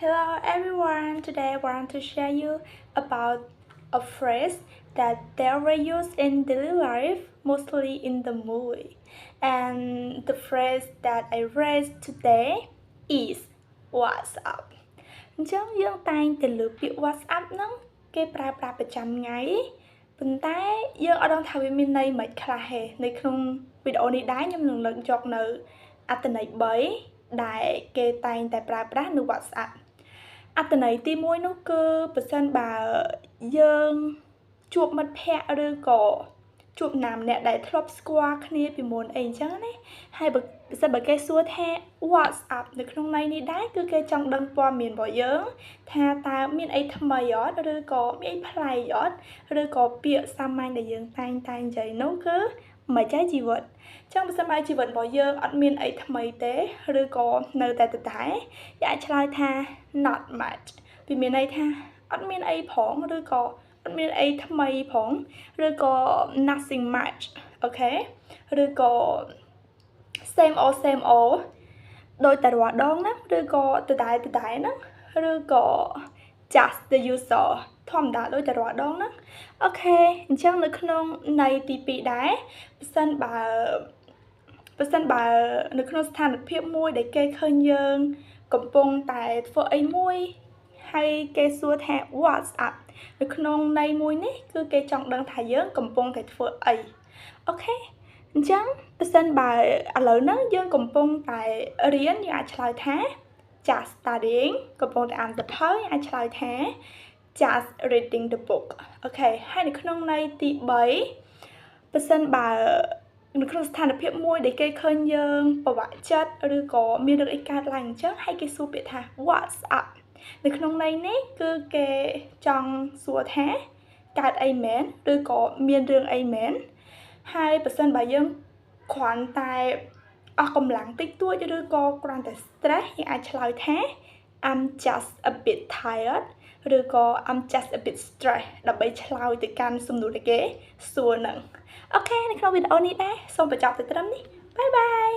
Hello everyone, today I want to share you about a phrase that they were used in daily life, mostly in the movie. And the phrase that I read today is What's up? អញ្ចឹងយើងតែងតែលើពាក្យ WhatsApp ហ្នឹងគេប្រើប្រាស់ប្រចាំថ្ងៃប៉ុន្តែយើងអត់ដឹងថាវាមានន័យមិនខ្លះទេនៅក្នុងវីដេអូនេះដែរខ្ញុំនឹងលើកយកនៅអត្ថន័យ3ដែលគេតែងតែប្រើប្រាស់នៅ WhatsApp អត្ថន័យទី1នោះគឺប្រសិនបើយើងជួបមិត្តភ័ក្តិឬក៏ជួបណាម្នាក់ដែលធ្លាប់ស្គាល់គ្នាពីមុនអីអញ្ចឹងណាហើយប្រសិនបើគេសួរថា What's up នៅក្នុងន័យនេះដែរគឺគេចង់ដឹងព័ត៌មានរបស់យើងថាតើមានអីថ្មីអត់ឬក៏មានអីប្លែកអត់ឬក៏ពាក្យសាមញ្ញដែលយើងតែងនិយាយនោះគឺមិនចាជីវិតចឹងបើសិនបើជីវិតរបស់យើងអត់មានអីថ្មីទេឬក៏នៅតែដដែលយើងអាចឆ្លើយថា not much វាមានន័យថាអត់មានអីផងឬក៏អត់មានអីថ្មីផងឬក៏ nothing much អូខេឬក៏ same old ដោយតែរាល់ដងណាឬក៏ដដែលហ្នឹងឬក៏ just the usual ធម្មតាដោយតែរាល់ដងហ្នឹងអូខេអញ្ចឹងនៅក្នុងន័យទី2ដែរប្រសិនបើនៅក្នុងស្ថានភាពមួយដែលគេឃើញយើងកំពុងតែធ្វើអីមួយហើយគេសួរថា What's up នៅក្នុងន័យមួយនេះគឺគេចង់ដឹងថាយើងកំពុងតែធ្វើអីអូខេអញ្ចឹងប្រសិនបើឥឡូវហ្នឹងយើងកំពុងតែរៀនយើងអាចឆ្លើយថា just studying កំពុងតែអានសៀវភៅយើងអាចឆ្លើយថា just reading the book អូខេហើយនៅក្នុងន័យទី3ប្រសិនបើនៅក្នុងស្ថានភាពមួយដែលគេឃើញយើងប្រវាក់ចិត្តឬក៏មានរឿងអីកើតឡើងអញ្ចឹងហើយគេសួរពាក្យថា What's up នៅក្នុងន័យនេះគឺគេចង់សួរថាកើតអីមែនឬក៏មានរឿងអីមែនហើយប្រសិនបើយើងគ្រាន់តែអស់កម្លាំងតិចតួចឬក៏គ្រាន់តែ stress យើងអាចឆ្លើយថា I'm just a bit tired ឬក៏ I'm just a bit stressed ដើម្បីឆ្លើយទៅកាន់សំណួរដែលគេសួរហ្នឹងអូខេនៅក្នុងវីដេអូនេះដែរសូមបញ្ចប់ទៅត្រឹមនេះបាយបាយ